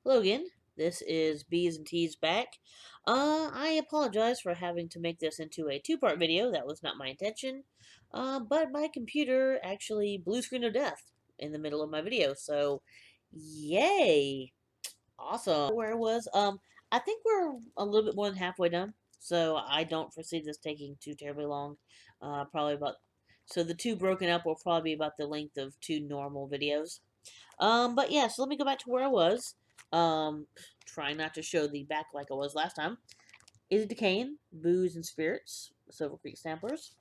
Hello again. This is B's and T's back. I apologize for having to make this into a two-part video. That was not my intention. But my computer actually blue screen of death in the middle of my video. So, yay! Awesome. Where it was, I think we're a little bit more than halfway done. So I don't foresee this taking too terribly long. Probably about, so the two broken up will probably be about the length of two normal videos. But yeah, so let me go back to where I was. Trying not to show the back like I was last time. Is it decaying? Booze and spirits. Silver Creek samplers.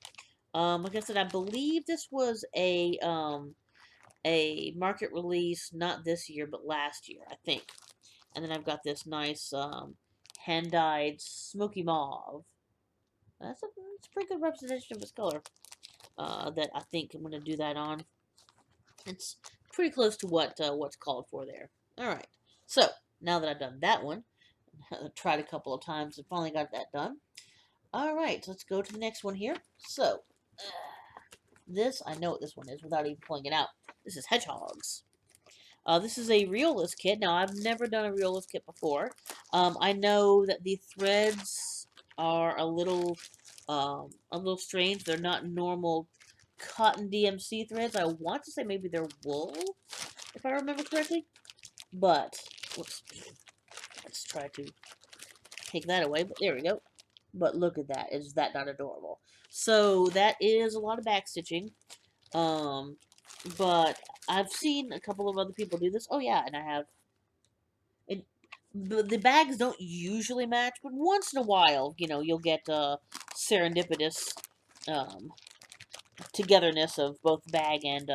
Like I said, I believe this was a market release, not this year, but last year, I think. And then I've got this nice hand-dyed smoky mauve. That's a pretty good representation of its color. That I think I'm gonna do that on. It's pretty close to what's called for there. All right. So now that I've done that one, tried a couple of times and finally got that done. All right, let's go to the next one here. So this, I know what this one is without even pulling it out. This is hedgehogs. This is a realist kit. Now I've never done a realist kit before. I know that the threads are a little strange. They're not normal cotton DMC threads. I want to say maybe they're wool, if I remember correctly. But, whoops, let's try to take that away. But there we go. But look at that. Is that not adorable? So that is a lot of back stitching. But I've seen a couple of other people do this. Oh yeah, and I have. It, the bags don't usually match, but once in a while, you'll get serendipitous um, togetherness of both bag and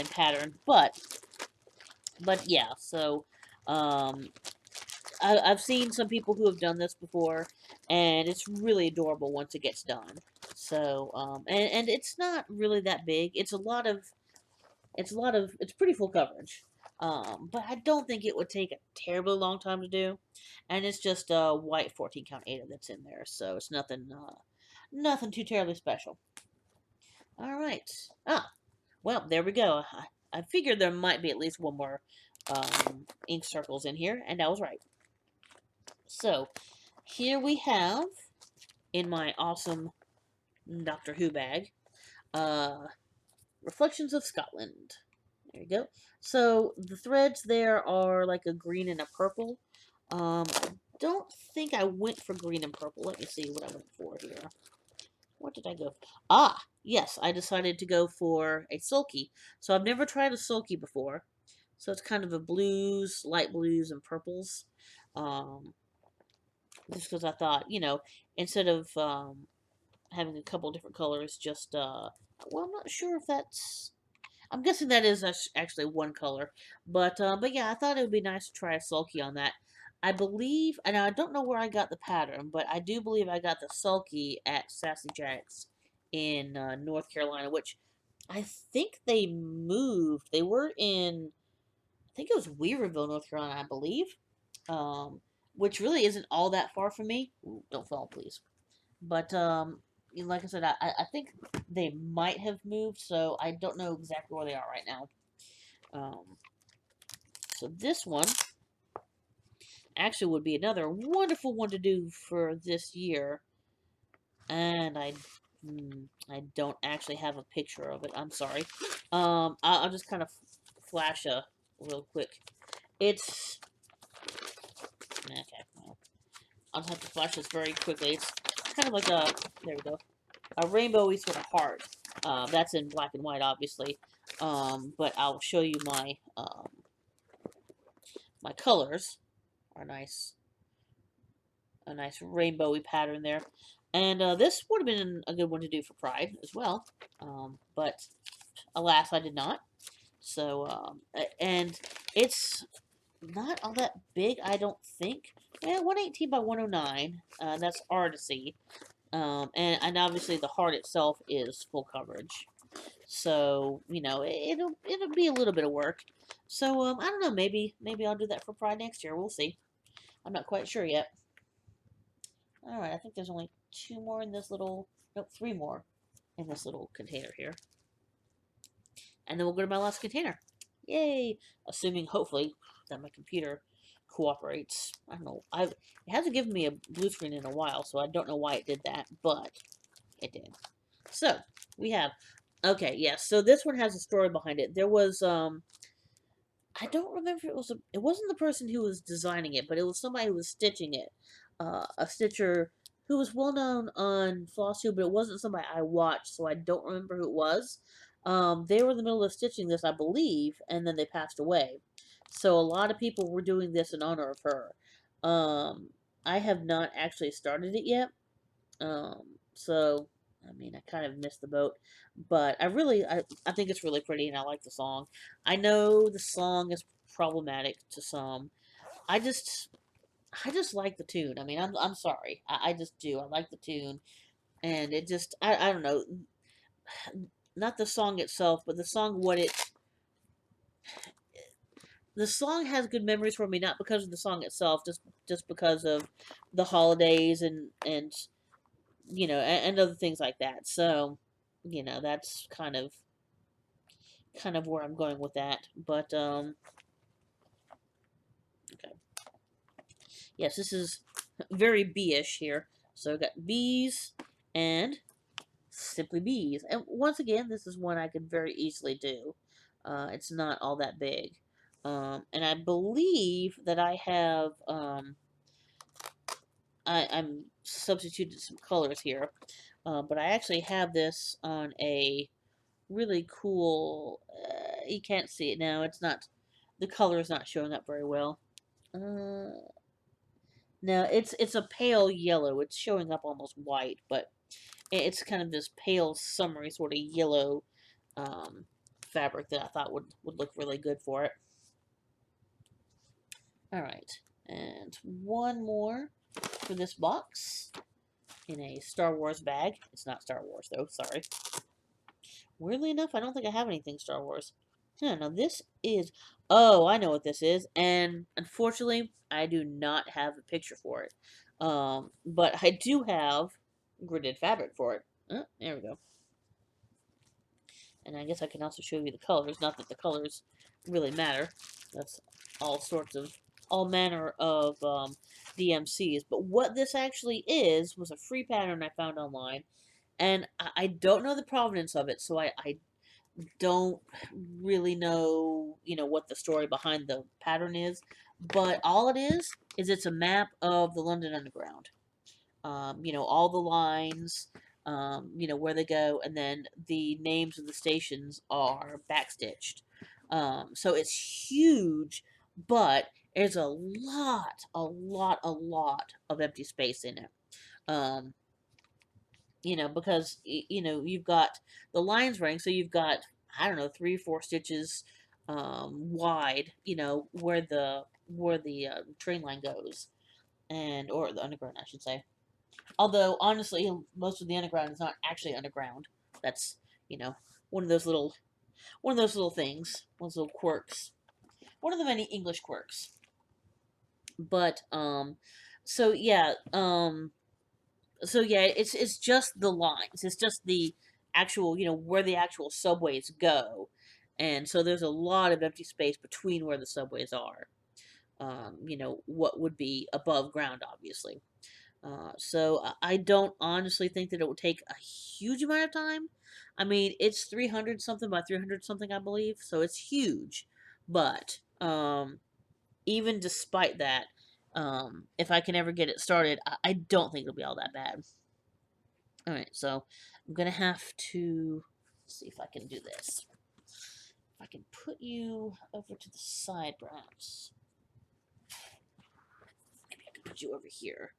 pattern. But yeah, so um, I've seen some people who have done this before, and it's really adorable once it gets done. So and it's not really that big. It's pretty full coverage. But I don't think it would take a terribly long time to do, and it's just a white 14 count Ada that's in there, so it's nothing too terribly special. All right. Well, there we go. I figured there might be at least one more ink circles in here, and I was right. So, here we have, in my awesome Doctor Who bag, uh, Reflections of Scotland. There you go. So, the threads there are like a green and a purple. I don't think I went for green and purple. Let me see what I went for here. What did I go for? Ah, yes, I decided to go for a sulky. So, I've never tried a sulky before. So, it's kind of a blues, light blues, and purples. Um, just because I thought, instead of having a couple different colors, just well, I'm not sure if that's. I'm guessing that is actually one color, but yeah, I thought it would be nice to try a sulky on that. I believe, and I don't know where I got the pattern, but I do believe I got the sulky at Sassy Jacks in North Carolina, which I think they moved. They were in, I think it was Weaverville, North Carolina, I believe. Um, which really isn't all that far from me. Ooh, don't fall, please. But like I said, I think they might have moved, so I don't know exactly where they are right now. So this one actually would be another wonderful one to do for this year, and I don't actually have a picture of it. I'm sorry. I'll just kind of flash a real quick. It's okay. Well, I'll just have to flash this very quickly. It's kind of like a there we go, a rainbowy sort of heart. That's in black and white, obviously. But I'll show you my colors are nice, a nice rainbowy pattern there. And this would have been a good one to do for Pride as well. But alas, I did not. So, and it's not all that big, I don't think. Yeah, 118 by 109. That's Arcadia. And obviously the heart itself is full coverage. So, it'll be a little bit of work. So, I don't know, maybe I'll do that for Pride next year. We'll see. I'm not quite sure yet. Alright, I think there's only two more in this little, nope, three more in this little container here. And then we'll go to my last container. Yay! Assuming, hopefully, that my computer cooperates. I don't know. It hasn't given me a blue screen in a while, so I don't know why it did that, but it did. So, we have, okay, yes, so this one has a story behind it. There was, I don't remember if it wasn't the person who was designing it, but it was somebody who was stitching it. A stitcher who was well known on Flossie, but it wasn't somebody I watched, so I don't remember who it was. They were in the middle of stitching this, I believe, and then they passed away. So a lot of people were doing this in honor of her. I have not actually started it yet. So I mean, I kind of missed the boat, but I think it's really pretty, and I like the song. I know the song is problematic to some. I just, I just like the tune. I mean, I'm sorry, I just do. I like the tune, and it just, I don't know, not the song itself, but the song, the song has good memories for me, not because of the song itself, just because of the holidays and and other things like that. So, that's kind of where I'm going with that. But okay, yes, this is very bee-ish here. So I've got bees and simply bees, and once again, this is one I could very easily do. It's not all that big, and I believe that I have I'm substituted some colors here, but I actually have this on a really cool. You can't see it now. It's not. The color is not showing up very well. Uh, no, it's a pale yellow. It's showing up almost white, but it's kind of this pale, summery sort of yellow um, fabric that I thought would look really good for it. All right, and one more for this box in a Star Wars bag. It's not Star Wars though. Sorry. Weirdly enough, I don't think I have anything Star Wars. Yeah, now this is. Oh, I know what this is, and unfortunately, I do not have a picture for it. But I do have gridded fabric for it. There we go. And I guess I can also show you the colors. Not that the colors really matter. That's all manner of DMCs. But what this actually is was a free pattern I found online, and I don't know the provenance of it, so I don't really know, what the story behind the pattern is. But all it is it's a map of the London Underground. All the lines, where they go, and then the names of the stations are backstitched. So it's huge, but there's a lot of empty space in it. Um, because you've got the lines running, so you've got, I don't know, 3 or 4 stitches wide, where the train line goes, and or the underground, I should say. Although honestly, most of the underground is not actually underground. That's you know one of those little things, one of those little quirks, one of the many English quirks. But so yeah, it's just the lines. It's just the actual, where the actual subways go, and so there's a lot of empty space between where the subways are. What would be above ground, obviously. So I don't honestly think that it would take a huge amount of time. I mean, it's 300 something by 300 something, I believe, so it's huge. But even despite that, if I can ever get it started, I don't think it'll be all that bad. All right, so I'm gonna have to see if I can do this. If I can put you over to the side, perhaps. Maybe I can put you over here.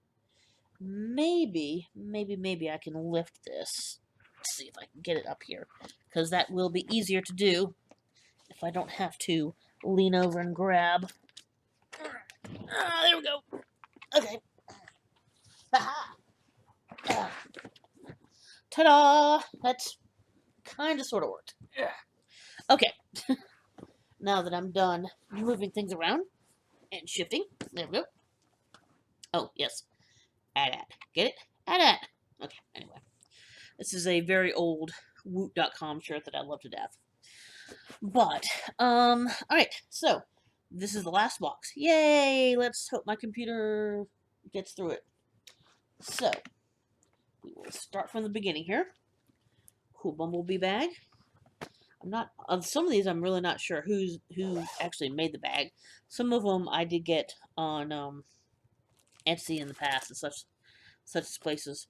Maybe I can lift this. Let's see if I can get it up here, because that will be easier to do if I don't have to lean over and grab. There we go. Okay. Ta-da! That's kind of sort of worked. Okay. Now that I'm done moving things around and shifting, there we go. Oh, yes. Add. Get it? Add. Okay, anyway. This is a very old Woot.com shirt that I love to death. But, alright, so, this is the last box. Yay! Let's hope my computer gets through it. So, we will start from the beginning here. Cool bumblebee bag. I'm not, on some of these I'm really not sure who actually made the bag. Some of them I did get on, Etsy in the past and such places.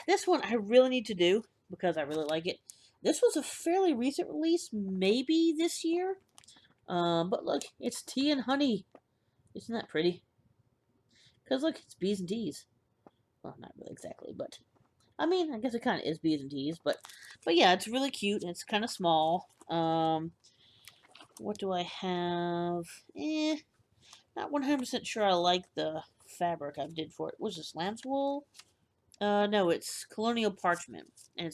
This one I really need to do because I really like it. This was a fairly recent release, maybe this year. But look, it's tea and honey. Isn't that pretty? Because look, it's B's and T's. Well, not really exactly, but I mean, I guess it kind of is B's and T's. But yeah, it's really cute. And it's kind of small. What do I have? Not 100% sure I like the fabric I did for it. Was this lamb's wool? No, it's colonial parchment, and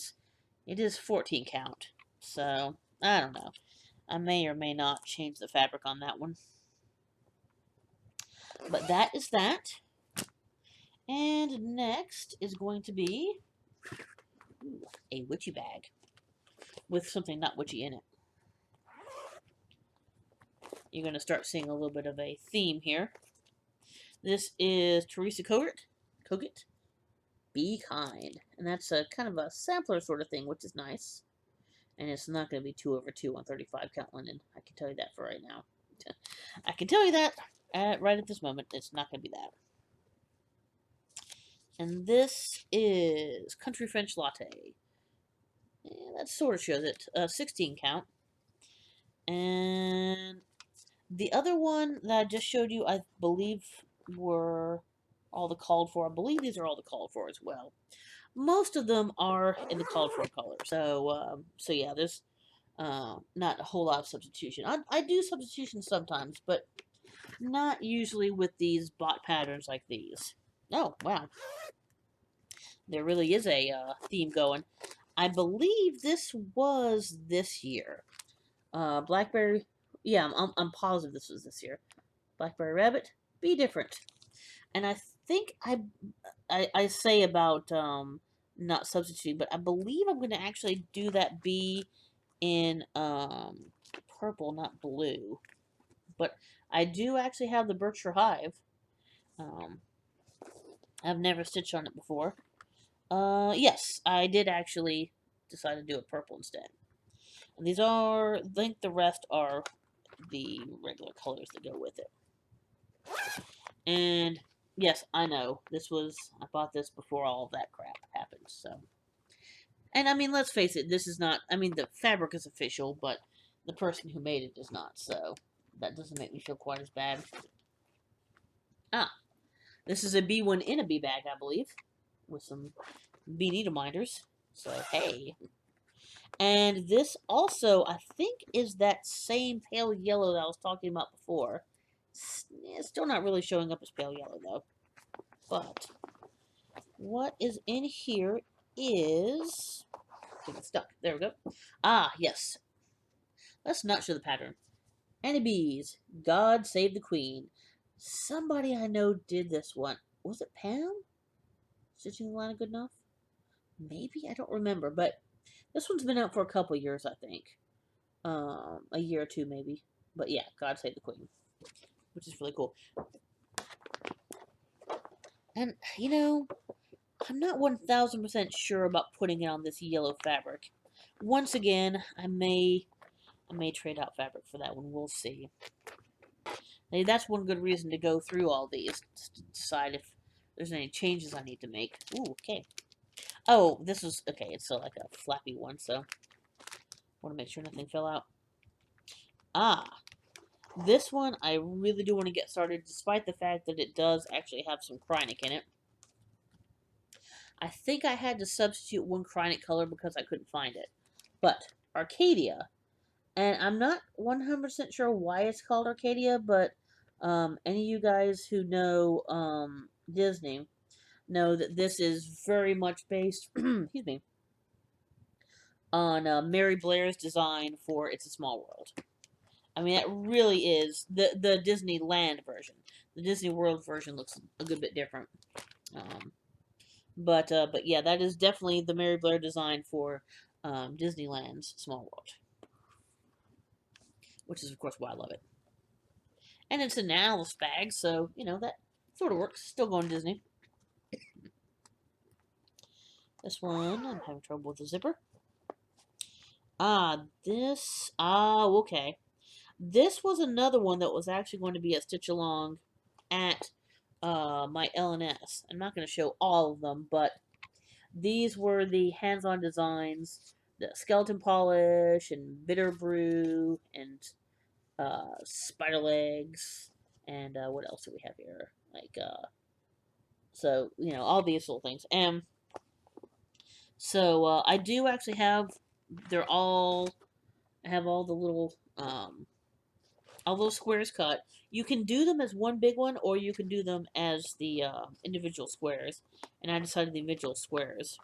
it is 14 count. So I don't know. I may or may not change the fabric on that one. But that is that. And next is going to be a witchy bag with something not witchy in it. You're going to start seeing a little bit of a theme here. This is Teresa Kogut. Be kind. And that's a kind of a sampler sort of thing, which is nice. And it's not going to be 2/2 on 35 count linen. I can tell you that for right now. I can tell you that right at this moment. It's not going to be that. And this is Country French Latte. Yeah, that sort of shows it. 16 count. And the other one that I just showed you, I believe, were all the called for. I believe these are all the called for as well. Most of them are in the called for color. So yeah, there's not a whole lot of substitution. I do substitution sometimes, but not usually with these bot patterns like these. Oh, wow. There really is a theme going. I believe this was this year. Blackberry, yeah, I'm positive this was this year. Blackberry Rabbit, be different. And I think I say about not substituting, but I believe I'm going to actually do that bee in purple, not blue. But I do actually have the Berkshire Hive. I've never stitched on it before. Yes, I did actually decide to do it purple instead. And these are, I think the rest are the regular colors that go with it. And yes, I know, I bought this before all of that crap happened, so. And I mean, let's face it, this is not, I mean, the fabric is official, but the person who made it is not, so that doesn't make me feel quite as bad. Ah, this is a B1 in a B bag, I believe, with some bee needle minders, so hey. And this also, I think, is that same pale yellow that I was talking about before. It's still not really showing up as pale yellow, though. But what is in here is... It's stuck. There we go. Ah, yes. Let's not show the pattern. Any bees. God save the queen. Somebody I know did this one. Was it Pam? Stitching the line good enough? Maybe? I don't remember. But this one's been out for a couple years, I think. A year or two, maybe. But yeah, God save the queen. Which is really cool. And, you know, I'm not 1000% sure about putting it on this yellow fabric. Once again, I may trade out fabric for that one. We'll see. Now, that's one good reason to go through all these, to decide if there's any changes I need to make. Ooh, okay. Oh, this was, okay, it's like a flappy one, so want to make sure nothing fell out. Ah, this one I really do want to get started, despite the fact that it does actually have some Krynic in it. I think I had to substitute one Krynic color because I couldn't find it. But Arcadia, and I'm not 100% sure why it's called Arcadia, but any of you guys who know Disney know that this is very much based, excuse me, on Mary Blair's design for It's a Small World. I mean, that really is the Disneyland version. The Disney World version looks a good bit different. But yeah, that is definitely the Mary Blair design for Disneyland's Small World. which is, of course, why I love it. And it's an Alice bag, so, you know, that sort of works. Still going Disney. This one, I'm having trouble with the zipper. Okay. This was another one that was actually going to be a stitch along at my LNS. I'm not going to show all of them, but these were the hands-on designs, the skeleton polish and bitter brew and spider legs and what else do we have here? Like so you know all these little things. And so I do actually have they're all I have all the little all those squares cut. You can do them as one big one, or you can do them as the individual squares. And I decided the individual squares.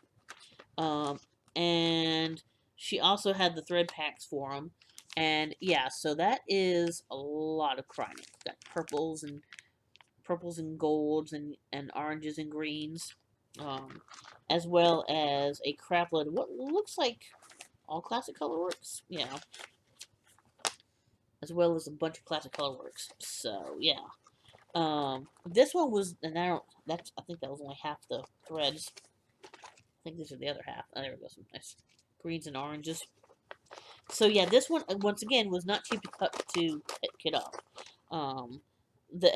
Um, and she also had the thread packs for them. And yeah, so that is a lot of crying. Got purples and golds and oranges and greens, as well as a crap load of what looks like all classic colorworks. Yeah, as well as a bunch of classic colorworks. So yeah, this one was, and I think that was only half the threads. I think these are the other half. Oh, there we go. Some nice greens and oranges. So yeah, this one once again was not cheap to kit up. The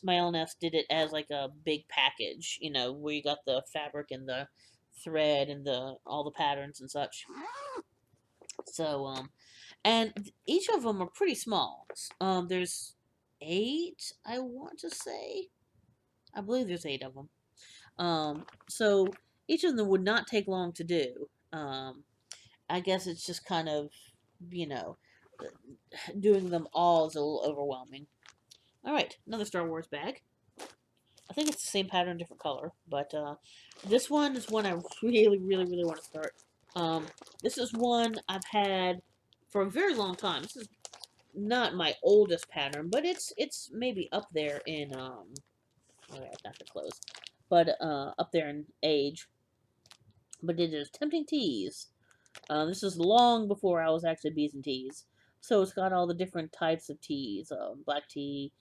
my LNS did it as like a big package, you know, where you got the fabric and the thread and all the patterns and such. So and each of them are pretty small. There's 8, I want to say. I believe there's 8 of them. So each of them would not take long to do. I guess it's just kind of, you know, doing them all is a little overwhelming. Alright, another Star Wars bag. I think it's the same pattern, different color, but this one is one I really, really, really want to start. This is one I've had for a very long time. This is not my oldest pattern, but it's maybe up there in okay, it's not close, but up there in age. But it is Tempting Teas. This is long before I was actually B's and T's. So it's got all the different types of teas: black tea,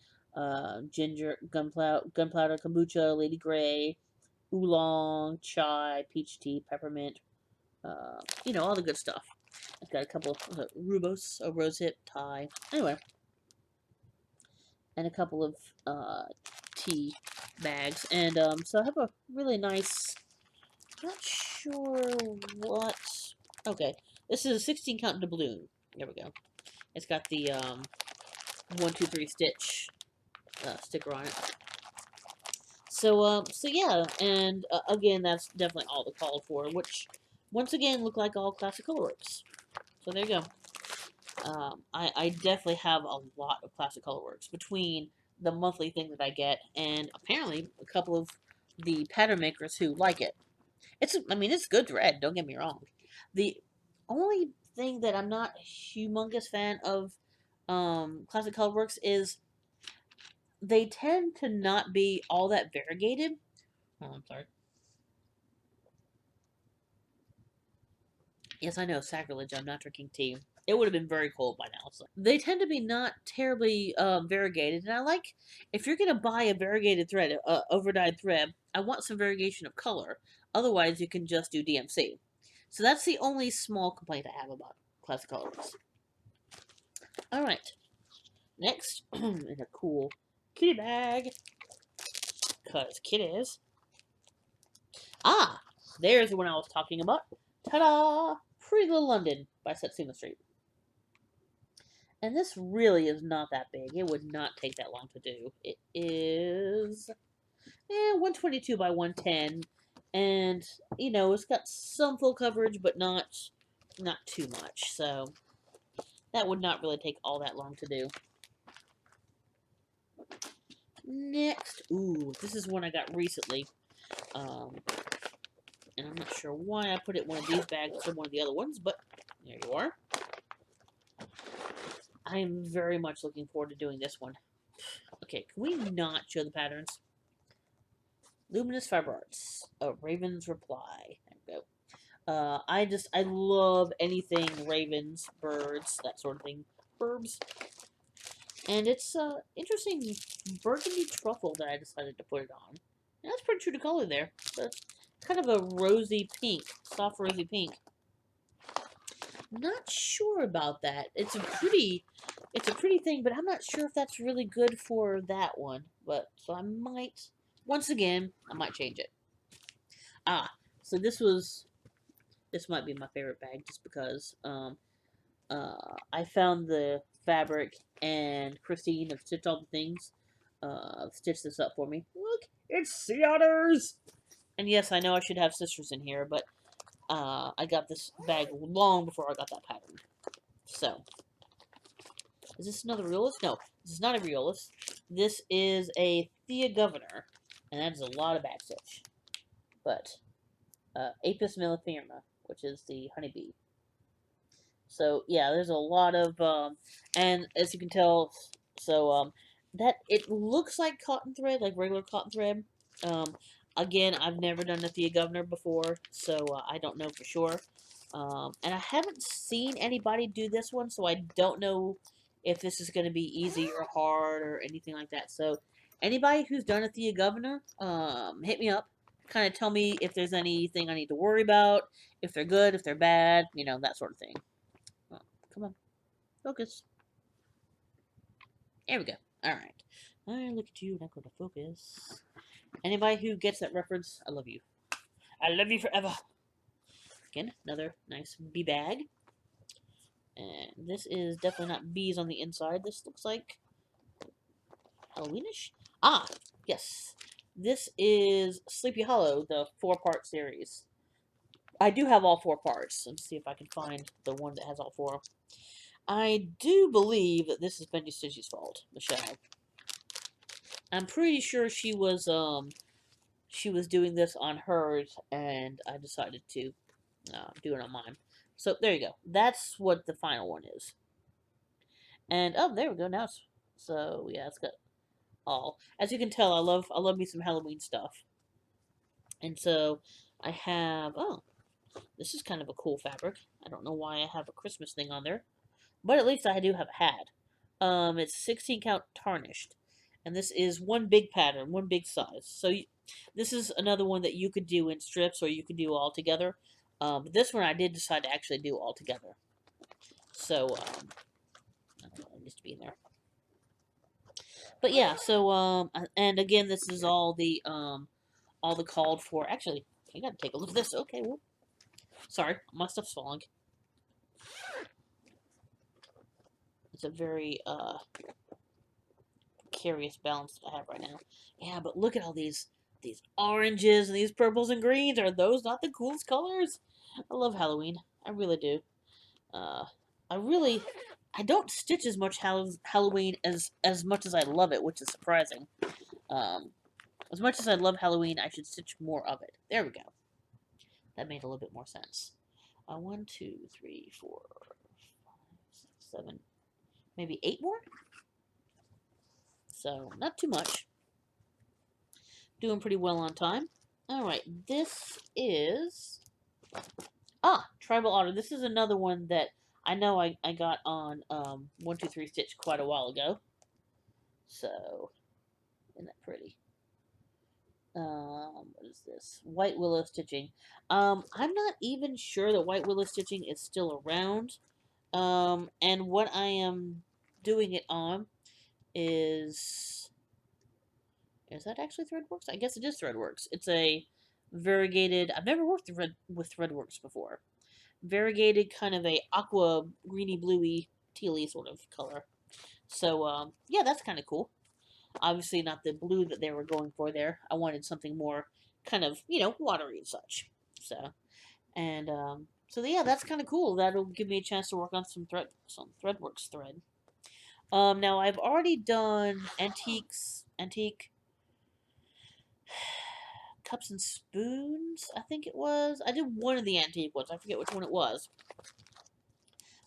ginger, gunpowder, kombucha, Lady Grey, oolong, chai, peach tea, peppermint. You know, all the good stuff. It's got a couple of rooibos, a rosehip, Thai. Anyway, and a couple of tea bags. And so I have a really nice. Not sure what. Okay, this is a 16 count doubloon. There we go. It's got the 1, 2, 3 stitch sticker on it. So yeah, and again, that's definitely all the called for, which once again look like all classic colorworks. So there you go. I definitely have a lot of classic colorworks between the monthly thing that I get and apparently a couple of the pattern makers who like it. I mean, it's good thread. Don't get me wrong. The only thing that I'm not a humongous fan of classic colorworks is they tend to not be all that variegated. Oh, I'm sorry. Yes, I know, sacrilege. I'm not drinking tea. It would have been very cold by now. So. They tend to be not terribly variegated, and I like if you're gonna buy a variegated thread, overdyed thread. I want some variegation of color. Otherwise, you can just do DMC. So that's the only small complaint I have about classic colors. All right, next in a cool kitty bag, cause kitties. Ah, there's the one I was talking about. Ta-da! Pretty Little London by Satsuma Street. And this really is not that big. It would not take that long to do. It is 122 by 110. And, you know, it's got some full coverage, but not too much. So, that would not really take all that long to do. Next. Ooh, this is one I got recently. And I'm not sure why I put it in one of these bags instead of one of the other ones, but there you are. I am very much looking forward to doing this one. Okay, can we not show the patterns? Luminous Fiber Arts, A Raven's Reply. There we go. I love anything ravens, birds, that sort of thing. herbs. And it's interesting burgundy truffle that I decided to put it on. And that's pretty true to color there. So it's kind of a rosy pink, soft rosy pink. Not sure about that. It's a pretty thing, but I'm not sure if that's really good for that one. But so I might, once again, I might change it. So this might be my favorite bag just because I found the fabric and Christine have stitched all the things. Stitched this up for me. Look, it's sea otters. And yes, I know I should have sisters in here, but I got this bag long before I got that pattern. So, is this another Reolist? No, this is not a Reolist. This is a Thea Governor, and that is a lot of back stitch. But, Apis mellifera, which is the honeybee. So, yeah, there's a lot of, and as you can tell, so, that, it looks like cotton thread, like regular cotton thread. Again, I've never done a Thea Governor before, so I don't know for sure. And I haven't seen anybody do this one, so I don't know if this is going to be easy or hard or anything like that. So, anybody who's done a Thea Governor, hit me up. Kind of tell me if there's anything I need to worry about, if they're good, if they're bad, you know, that sort of thing. Oh, come on. Focus. There we go. Alright. I look at you and I'm going to focus. Anybody who gets that reference, I love you. I love you forever. Again, another nice bee bag. And this is definitely not bees on the inside. This looks like Halloweenish. Ah, yes. This is Sleepy Hollow, the 4-part series. I do have all 4 parts. Let's see if I can find the one that has all 4. I do believe that this is Bendy Stitchy's fault, Michelle. I'm pretty sure she was doing this on hers, and I decided to do it on mine. So there you go. That's what the final one is. And oh, there we go. Now it's so yeah, it's got all. As you can tell, I love me some Halloween stuff. And so I have this is kind of a cool fabric. I don't know why I have a Christmas thing on there, but at least I do have a hat. It's 16 count tarnished, and this is one big pattern, one big size. So this is another one that you could do in strips or you could do all together. But this one I did decide to actually do all together. So I don't know, it needs to be in there. But yeah, so and again, this is all the called for. Actually, I gotta take a look at this. Okay, well, sorry, my stuff's falling. It's a very precarious balance that I have right now. Yeah, but look at all these oranges and these purples and greens. Are those not the coolest colors? I love Halloween. I really do. I don't stitch as much Halloween as much as I love it, which is surprising. As much as I love Halloween, I should stitch more of it. There we go. That made a little bit more sense. 1, 2, 3, 4, 5, 6, 7, maybe 8 more? So, not too much. Doing pretty well on time. Alright, this is... Tribal Otter. This is another one that I know I got on 1, 2, 3 Stitch quite a while ago. So, isn't that pretty? What is this? White Willow Stitching. I'm not even sure that White Willow Stitching is still around. And what I am doing it on is that actually Threadworks? I guess it is Threadworks. It's a variegated, I've never worked with Threadworks before. Variegated kind of a aqua greeny bluey tealy sort of color. So, yeah, that's kind of cool. Obviously not the blue that they were going for there. I wanted something more kind of, watery and such. So, and, so yeah, that's kind of cool. That'll give me a chance to work on some Threadworks thread. Now I've already done antique cups and spoons, I think it was. I did one of the antique ones. I forget which one it was.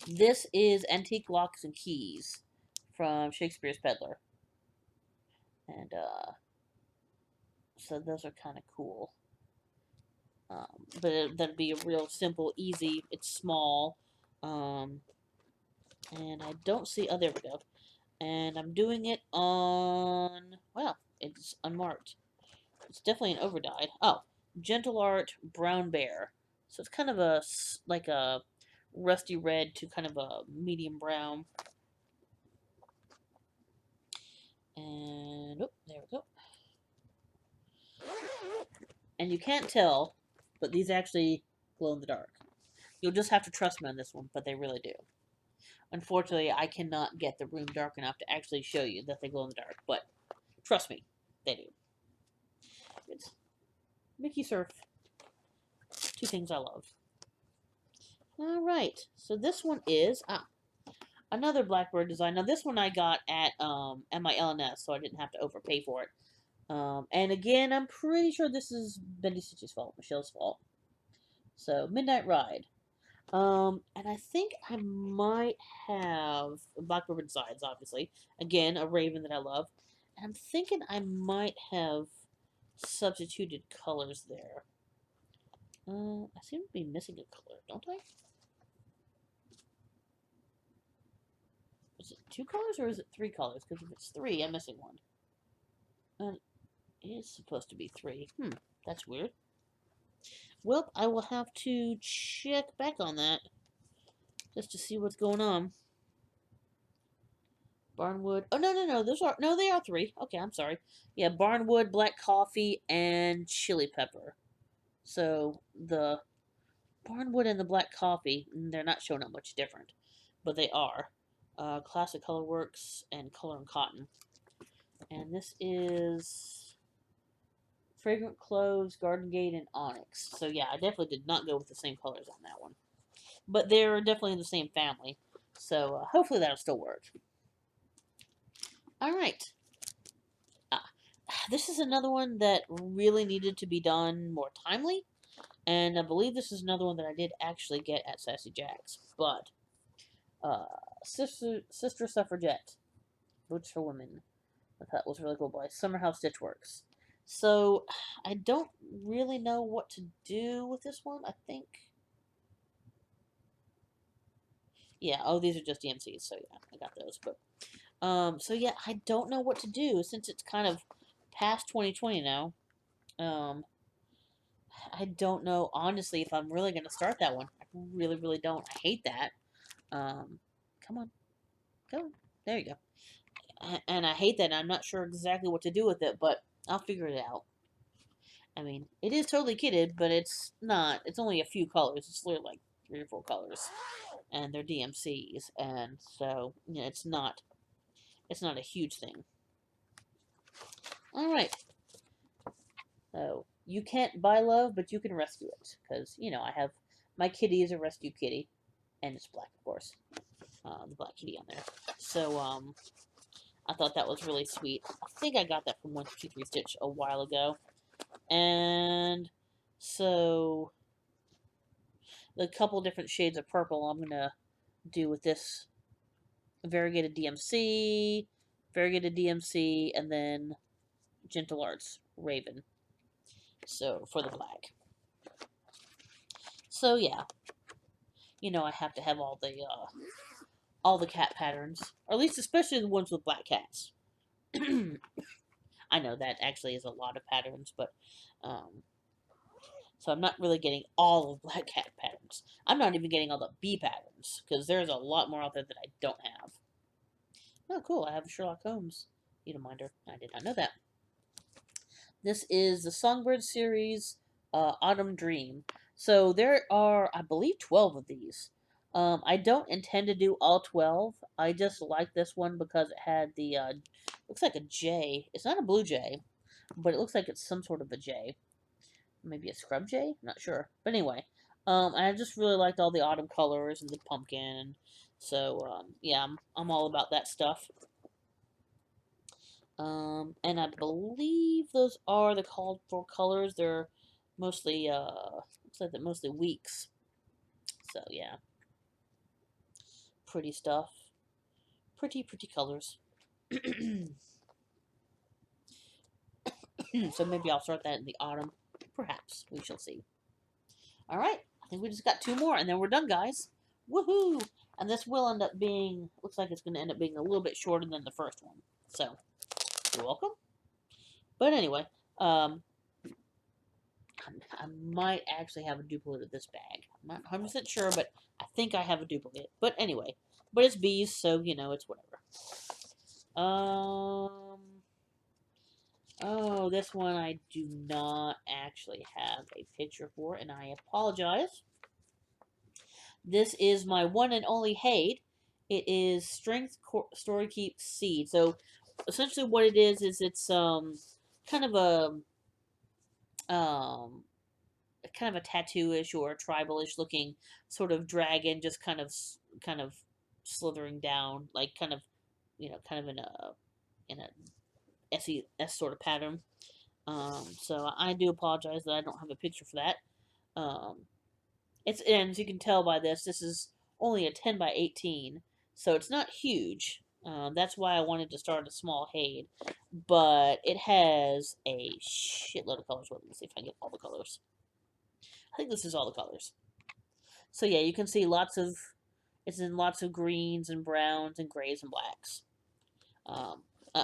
This is Antique Locks and Keys from Shakespeare's Peddler. And, so those are kind of cool. But that'd be a real simple, easy, it's small. And I don't see, oh, there we go. And I'm doing it on, well, it's unmarked. It's definitely an overdyed. Oh, Gentle Art Brown Bear. So it's kind of like a rusty red to kind of a medium brown. And, oh, there we go. And you can't tell, but these actually glow in the dark. You'll just have to trust me on this one, but they really do. Unfortunately, I cannot get the room dark enough to actually show you that they glow in the dark, but trust me, they do. It's Mickey Surf. Two things I love. Alright, so this one is another Blackbird design. Now this one I got at my LNS, so I didn't have to overpay for it. And again, I'm pretty sure this is Bendy Stitch's fault, Michelle's fault. So, Midnight Ride. And I think I might have Blackbird designs, obviously. Again, a Raven that I love. And I'm thinking I might have substituted colors there. I seem to be missing a color, don't I? Is it 2 colors or is it 3 colors? Because if it's 3, I'm missing one. And it is supposed to be 3. That's weird. Well, I will have to check back on that just to see what's going on. Barnwood. Oh, no. They are 3. Okay, I'm sorry. Yeah, Barnwood, Black Coffee, and Chili Pepper. So, the Barnwood and the Black Coffee, they're not showing up much different. But they are. Classic Colorworks and Color and Cotton. And this is Fragrant Cloves, Garden Gate, and Onyx. So, yeah, I definitely did not go with the same colors on that one. But they're definitely in the same family. So, hopefully that'll still work. Alright. This is another one that really needed to be done more timely. And I believe this is another one that I did actually get at Sassy Jack's. But, Sister Suffragette. Boots for Women. That was really cool by Summerhouse Stitchworks. So, I don't really know what to do with this one, I think. Yeah, oh, these are just DMCs, so yeah, I got those. But, so yeah, I don't know what to do since it's kind of past 2020 now. I don't know, honestly, if I'm really going to start that one. I really, really don't. I hate that. Come on. Go. There you go. And I hate that, and I'm not sure exactly what to do with it, but I'll figure it out. I mean, it is totally kitted, but it's not. It's only a few colors. It's literally like 3 or 4 colors. And they're DMCs, and so, you know, it's not a huge thing. Alright. So, you can't buy love, but you can rescue it. Because, you know, I have, my kitty is a rescue kitty. And it's black, of course. The black kitty on there. So, I thought that was really sweet. I think I got that from 123 Stitch a while ago. And so, the couple different shades of purple I'm going to do with this variegated DMC, and then Gentle Arts Raven. So, for the black. So, yeah. You know, I have to have all the cat patterns. Or at least especially the ones with black cats. I know that actually is a lot of patterns, but, so I'm not really getting all of black cat patterns. I'm not even getting all the bee patterns, because there's a lot more out there that I don't have. Oh, cool, I have Sherlock Holmes Edelminder. I did not know that. This is the Songbird series, Autumn Dream. So there are, I believe, 12 of these. I don't intend to do all 12. I just like this one because it had the, looks like a J. It's not a blue jay, but it looks like it's some sort of a J. Maybe a scrub jay? I'm not sure. But anyway, I just really liked all the autumn colors and the pumpkin. So, yeah, I'm all about that stuff. And I believe those are the called for colors. They're mostly, looks like they're mostly weeks. So, yeah. Pretty stuff. Pretty colors. So maybe I'll start that in the autumn. Perhaps. We shall see. Alright. I think we just got 2 more, and then we're done, guys. Woohoo! And this will end up being, looks like it's going to end up being a little bit shorter than the first one. So, you're welcome. But anyway, I might actually have a duplicate of this bag. I'm not 100% sure, but I think I have a duplicate. But anyway, but it's bees, so, you know, it's whatever. Oh, this one I do not actually have a picture for, and I apologize. This is my one and only Hade. It is Strength Story Keep Seed. So essentially, what it is it's kind of a tattoo-ish or a tribal-ish looking sort of dragon, just kind of slithering down, like kind of in a S sort of pattern. So I do apologize that I don't have a picture for that. And as you can tell by this is only a 10 by 18, so it's not huge. That's why I wanted to start a small Hade, but it has a shitload of colors. Let me see if I can get all the colors. I think this is all the colors. So yeah, you can see it's in lots of greens and browns and grays and blacks.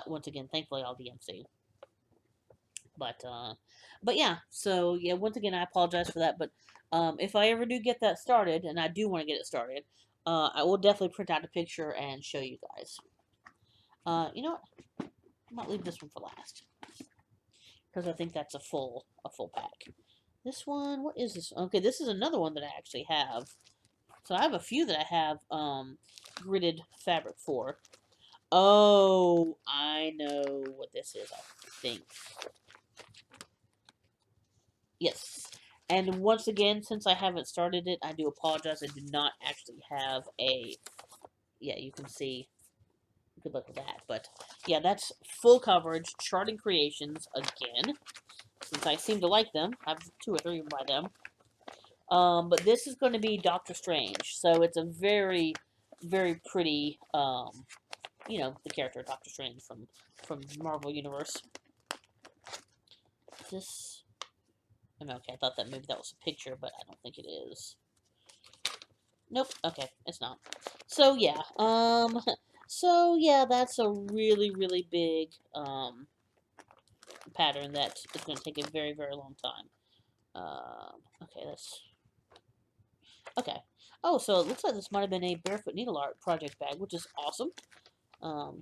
Once again, thankfully all DMC. But yeah, so yeah, once again, I apologize for that. But if I ever do get that started, and I do want to get it started, I will definitely print out a picture and show you guys. You know what? I might leave this one for last because I think that's a full pack. This one, what is this? Okay, this is another one that I actually have. So I have a few that I have gridded fabric for. Oh, I know what this is, I think. Yes. And once again, since I haven't started it, I do apologize. I do not actually have a... Yeah, you can see. Good luck with that. But, yeah, that's full coverage. Charting Creations, again. Since I seem to like them. I have 2 or 3 by them. But this is going to be Doctor Strange. So it's a very, very pretty, you know, the character Doctor Strange from Marvel Universe. This... Okay, I thought that maybe that was a picture, but I don't think it is. Nope. Okay, it's not. So yeah, so yeah, that's a really, really big pattern that is going to take a very, very long time. Okay, that's okay. Oh, so it looks like this might have been a Barefoot Needle Art project bag, which is awesome. I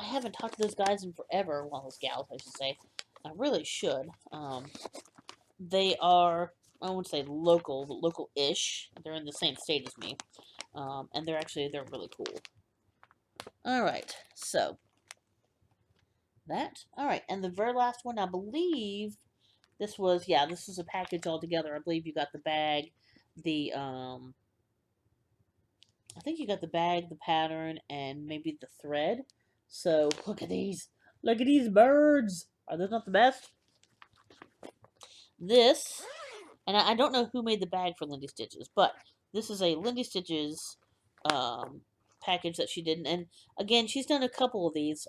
haven't talked to those guys in forever. Well, those gals, I should say. I really should. They are, I wouldn't say local, but local-ish. They're in the same state as me. And they're really cool. Alright, so that. Alright, and the very last one, I believe this was, yeah, this is a package altogether. I believe you got the bag, I think you got the bag, the pattern, and maybe the thread. So, look at these. Look at these birds. Are those not the best? This, and I don't know who made the bag for Lindy Stitches, but this is a Lindy Stitches package that she did. And again, she's done a couple of these.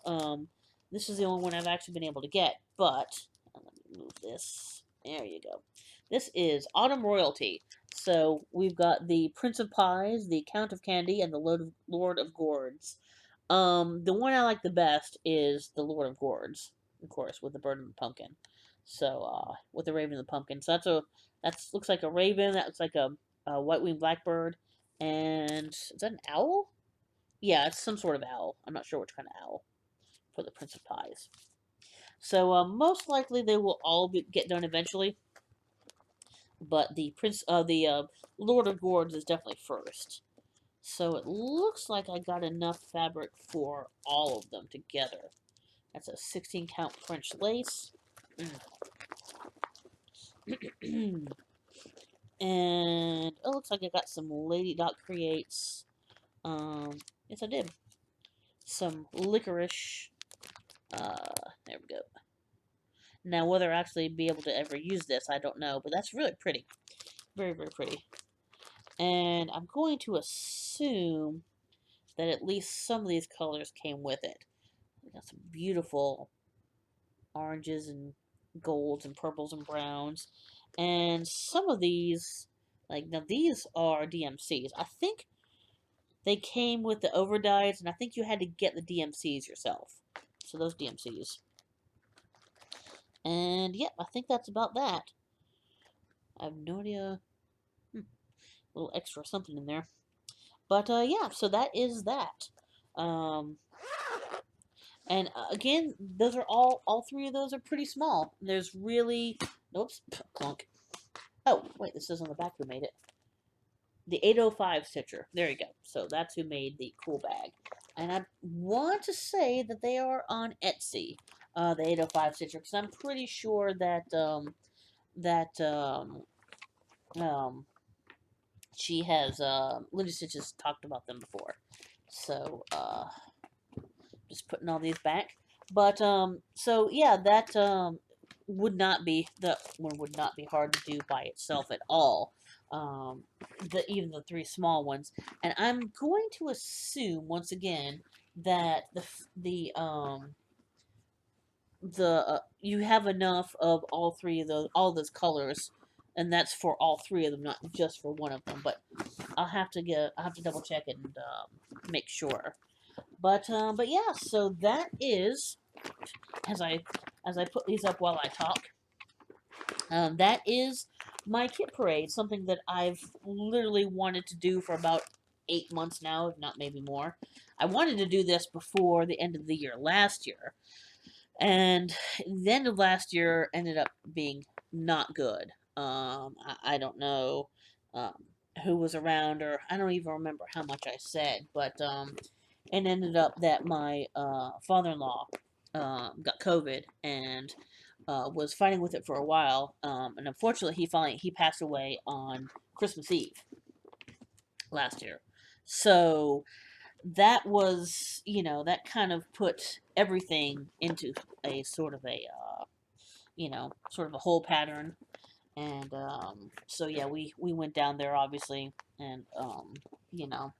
This is the only one I've actually been able to get, but let me move this. There you go. This is Autumn Royalty. So we've got the Prince of Pies, the Count of Candy, and the Lord of Gourds. The one I like the best is the Lord of Gourds, of course, with the bird and the pumpkin. So, with the raven and the pumpkin. So that's looks like a raven. That looks like a white-winged blackbird. And is that an owl? Yeah, it's some sort of owl. I'm not sure which kind of owl for the Prince of Pies. So, most likely they will all get done eventually. But the Lord of Gourds is definitely first. So it looks like I got enough fabric for all of them together. That's a 16 count French lace. And it looks like I got some Lady Dot Creates. Yes, I did. Some licorice. There we go. Now, whether I actually be able to ever use this, I don't know, but that's really pretty. Very, very pretty. And I'm going to assume that at least some of these colors came with it. We got some beautiful oranges and golds and purples and browns. And some of these, like, now these are DMCs. I think they came with the overdyes, and I think you had to get the DMCs yourself. So those DMCs. And yep, I think that's about that. I have no idea. A little extra something in there. But yeah, so that is that. Um, and again, those are all three of those are pretty small. There's really, oops, clunk. Oh, wait, this is on the back who made it. The 805 Stitcher. There you go. So that's who made the cool bag. And I want to say that they are on Etsy, the 805 Stitcher, because I'm pretty sure that she has Linda Stitch has talked about them before. So just putting all these back. But so yeah, that would not be hard to do by itself at all. Even the three small ones, and I'm going to assume once again that you have enough of all three of those colors, and that's for all three of them, not just for one of them. But I'll have to double check and make sure. But yeah, so that is as I put these up while I talk. That is my kit parade, something that I've literally wanted to do for about 8 months now, if not maybe more. I wanted to do this before the end of the year last year, and the end of last year ended up being not good. I don't know um, who was around, or I don't even remember how much I said, but it ended up that my father-in-law got COVID and was fighting with it for a while, and unfortunately, he passed away on Christmas Eve last year. So that was, that kind of put everything into a sort of a, sort of a whole pattern. And so yeah, we went down there obviously, and you know,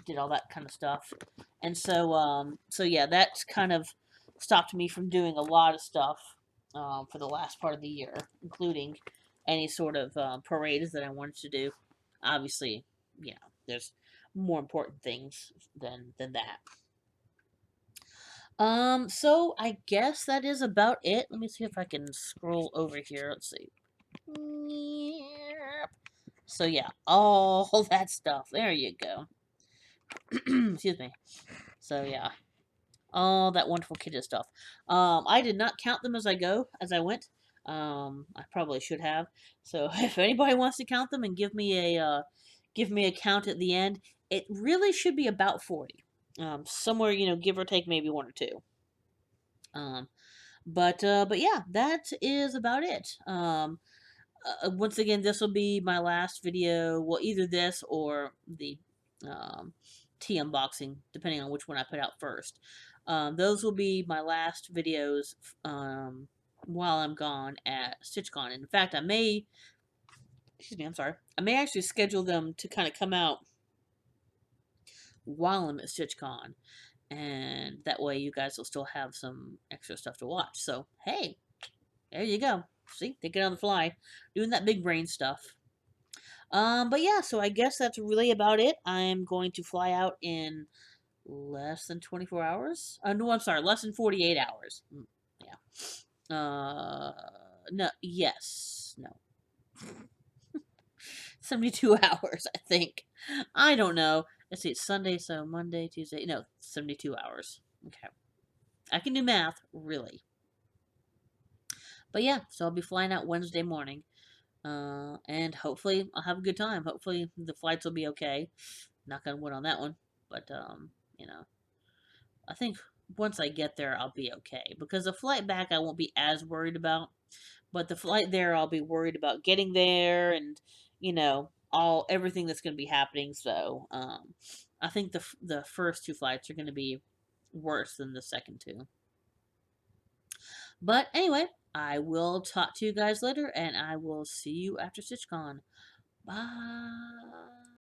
did all that kind of stuff. And so yeah, that's kind of stopped me from doing a lot of stuff for the last part of the year, including any sort of parades that I wanted to do. Obviously, there's more important things than that. So I guess that is about it. Let me see if I can scroll over here. Let's see. So yeah, all that stuff. There you go. Excuse me. So yeah, all that wonderful kitted stuff. I did not count them as I went. I probably should have. So if anybody wants to count them and give me a count at the end, it really should be about 40. Somewhere, give or take maybe one or two. But yeah, that is about it. Once again, this will be my last video. Well, either this or the um, tea unboxing, depending on which one I put out first. Those will be my last videos while I'm gone at StitchCon. And in fact, I may actually schedule them to kind of come out while I'm at StitchCon. And that way you guys will still have some extra stuff to watch. So, hey, there you go. See, thinking on the fly, doing that big brain stuff. But yeah, so I guess that's really about it. I'm going to fly out in less than 24 hours. No, I'm sorry, less than 48 hours. Yeah. No, yes, no. 72 hours, I think. I don't know. Let's see, it's Sunday, so Monday, Tuesday. No, 72 hours. Okay. I can do math, really. But yeah, so I'll be flying out Wednesday morning. And hopefully I'll have a good time. Hopefully the flights will be okay. Knock on wood on that one. But, I think once I get there, I'll be okay. Because the flight back, I won't be as worried about. But the flight there, I'll be worried about getting there and, everything that's going to be happening. So, I think the first two flights are going to be worse than the second two. But anyway, I will talk to you guys later, and I will see you after StitchCon. Bye.